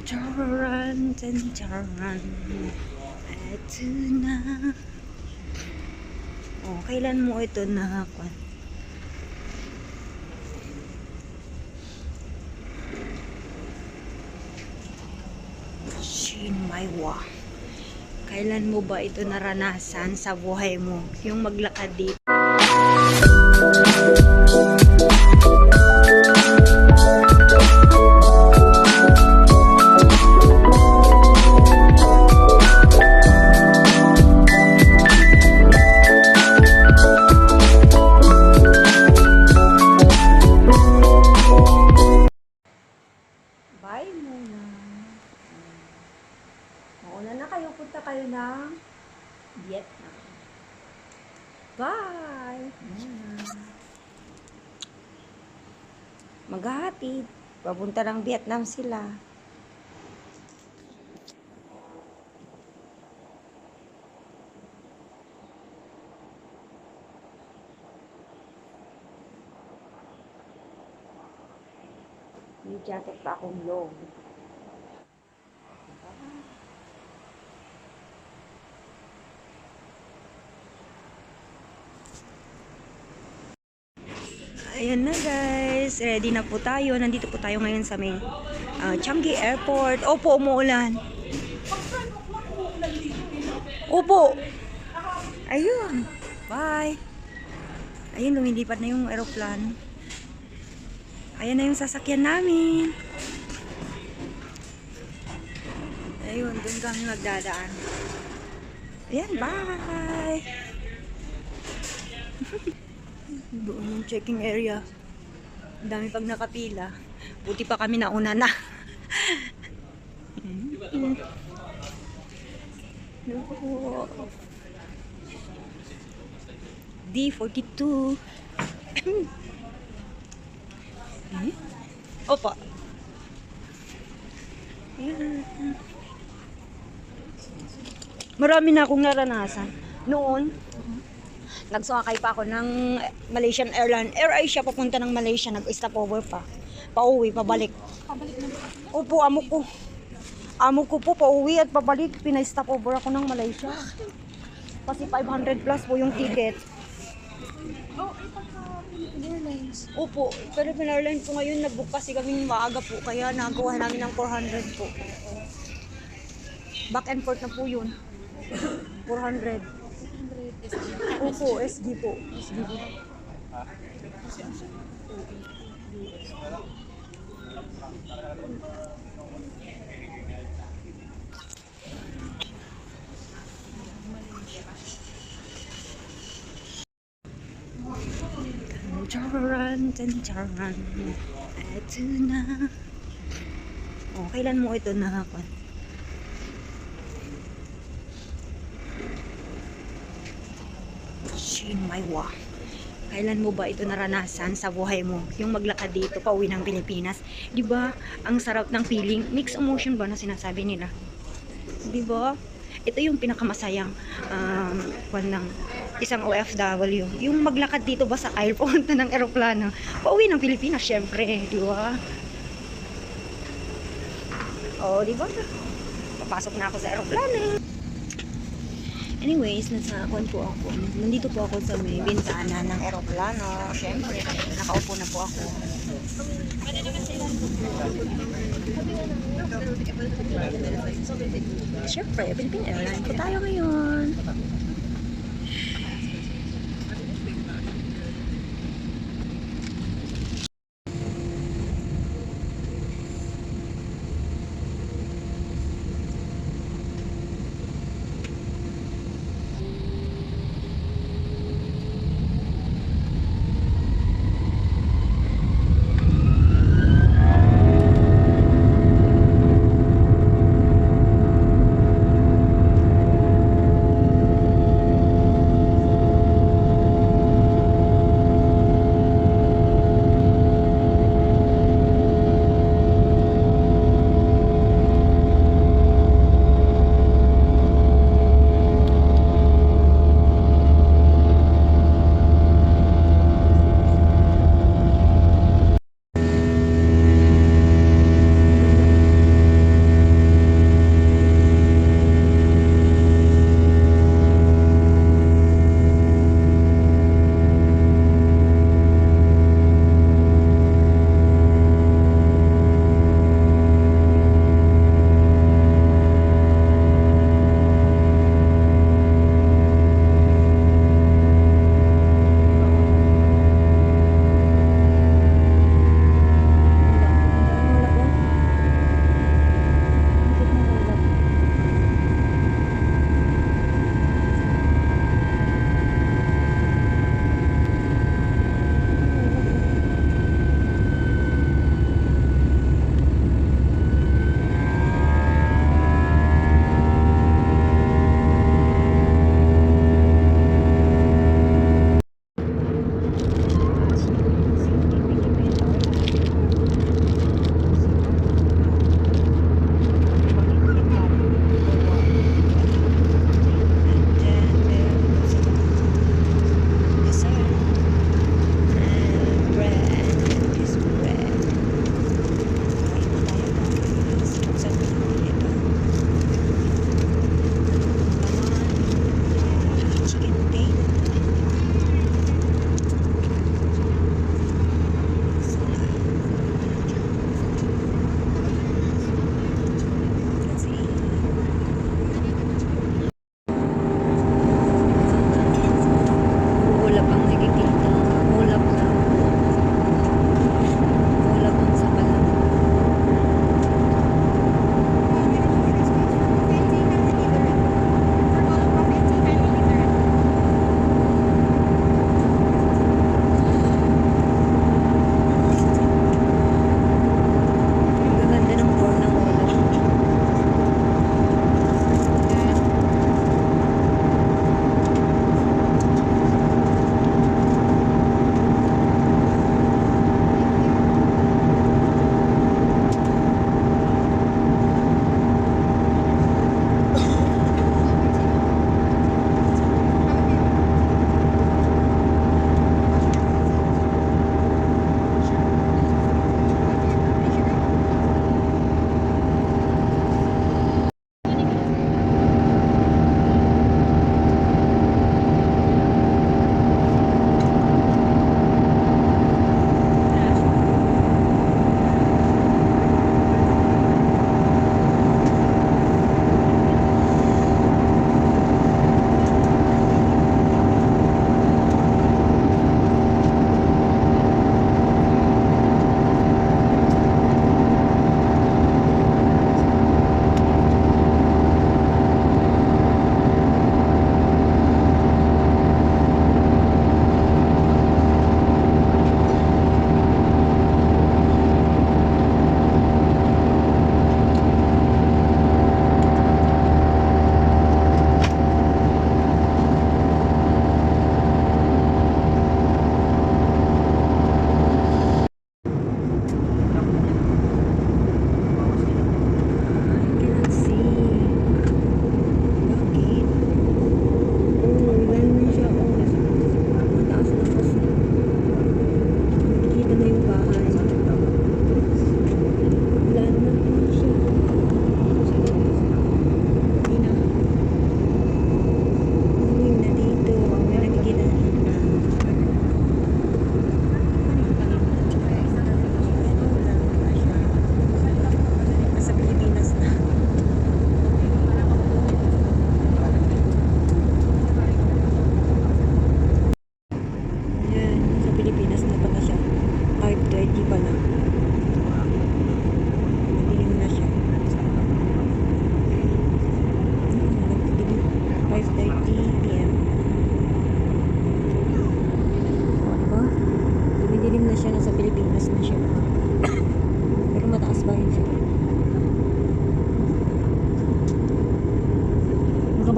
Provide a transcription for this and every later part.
Charan, charan. Eto na. Oh, kailan mo ito nakakuan? Shinmaiwa. Kailan mo ba ito naranasan sa buhay mo? Yung maglakad dito. Bye muna. Mauna na kayo. Punta kayo ng Vietnam. Bye! Maghahatid. Papunta ng Vietnam sila. May jacket pa akong long. Ayan na guys, ready na po tayo. Nandito po tayo ngayon sa may Changi Airport. Opo, umuulan. Opo. Ayun. Bye. Ayun, lumilipad na yung aeroplano. Ayan na yung sasakyan namin. Ayun, dun kami magdadaan. Ayan, bye. Doon yung checking area. Ang dami pag nakapila. Buti pa kami nauna na. D42. Opo. Marami na akong naranasan. Noon, nagsumakay pa ako ng Malaysian Airlines. Air Asia papunta ng Malaysia. Nag-stopover pa. Pauwi, pabalik. Opo, amo ko. Amo ko po, pauwi at pabalik. Pinay-stopover ako ng Malaysia. Kasi 500 plus po yung ticket. Oh, ay pagka Philippine Airlines. Opo, Philippine Airlines po ngayon. Nag-book kasi kami maaga po. Kaya nagawa namin ng 400 po. Back and forth na po yun. 400. Opo, SG po. SG po. Charan, charan. Eto na. Oh, kailan mo ito nakakuan? Shinmaiwa. Kailan mo ba ito naranasan sa buhay mo? Yung maglakad dito pauwi ng Pilipinas. 'Di ba? Ang sarap ng feeling. Mixed emotion ba na sinasabi nila? 'Di ba? Ito yung pinakamasayang kwan ng isang OFW. Yung maglakad dito ba sa aisle papunta ng eroplano. Pauwi ng Pilipinas syempre, 'di ba? Oh, 'di ba? Papasok na ako sa eroplano. Anyways, nasa kwan po ako. Nandito po ako sa may bintana ng eroplano. Syempre, nakaupo na po ako. Syempre, Philippine Airlines po tayo ngayon.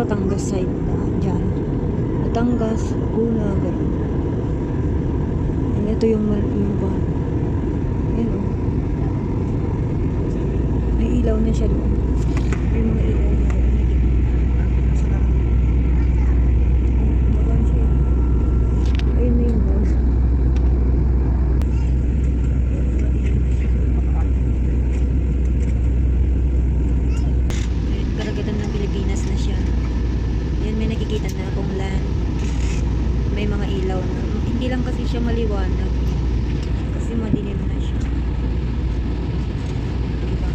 Batangas side na dyan. Batangas, Laguna, gano'n. And ito yung ba? Ayan o. May ilaw na siya doon. May mga ilaw na doon. Bagan siya. Ayun na yung mall. Ayun, karagatan ng Pilipinas na siya. Yan, may nakikita na akong land. May mga ilaw na. Hindi lang kasi siya maliwanag. Kasi madilim na siya. Diba?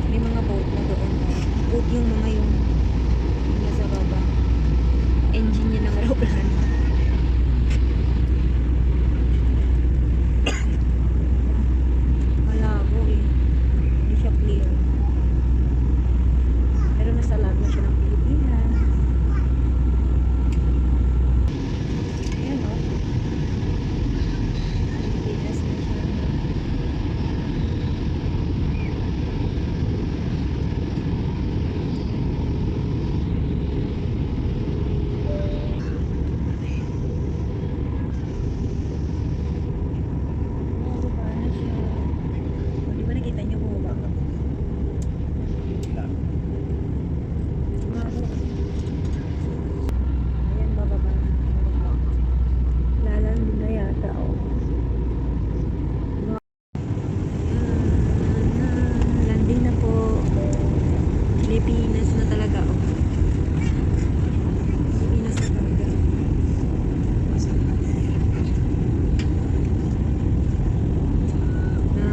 May mga boat na doon. Boat yung mga yung nasa baba. Engine niya ng aeroplano. Malabo eh. Hindi siya clear. Pero nasa land na siya ng Pilipinas. Ayan o. Pilipinas na siya. Bumaba na siya. O, di ba nakita niyo bumaba? Bumaba. Ayan, bababa na. Lalandi na yata, oh. Landing na po. Pilipinas na talaga, oh. Pilipinas na talaga.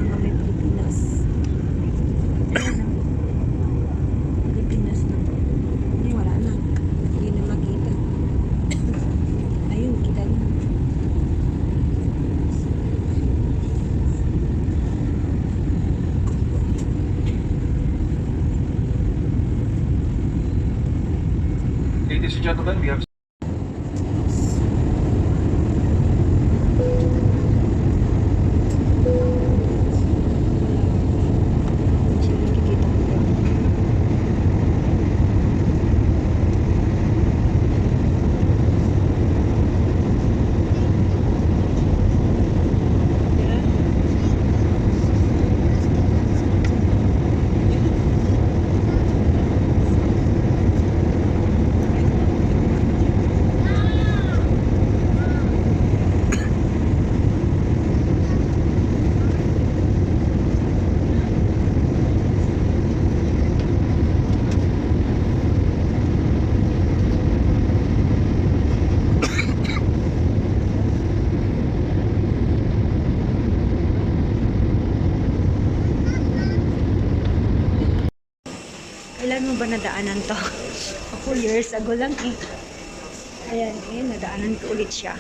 Kami Pilipinas. Ayan na. Pilipinas na po. Hindi, wala na. Hindi na makita. Ayun, kita na. Ladies and gentlemen, we have Hindi siya nakikita ko lang. Kailan mo ba nadaanan to? Ako years ago lang eh. Ayan, nadaanan ko ulit siya.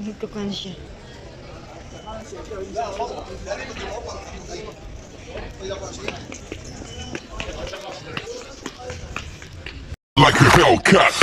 Dito ka na siya. Like a Hellcat.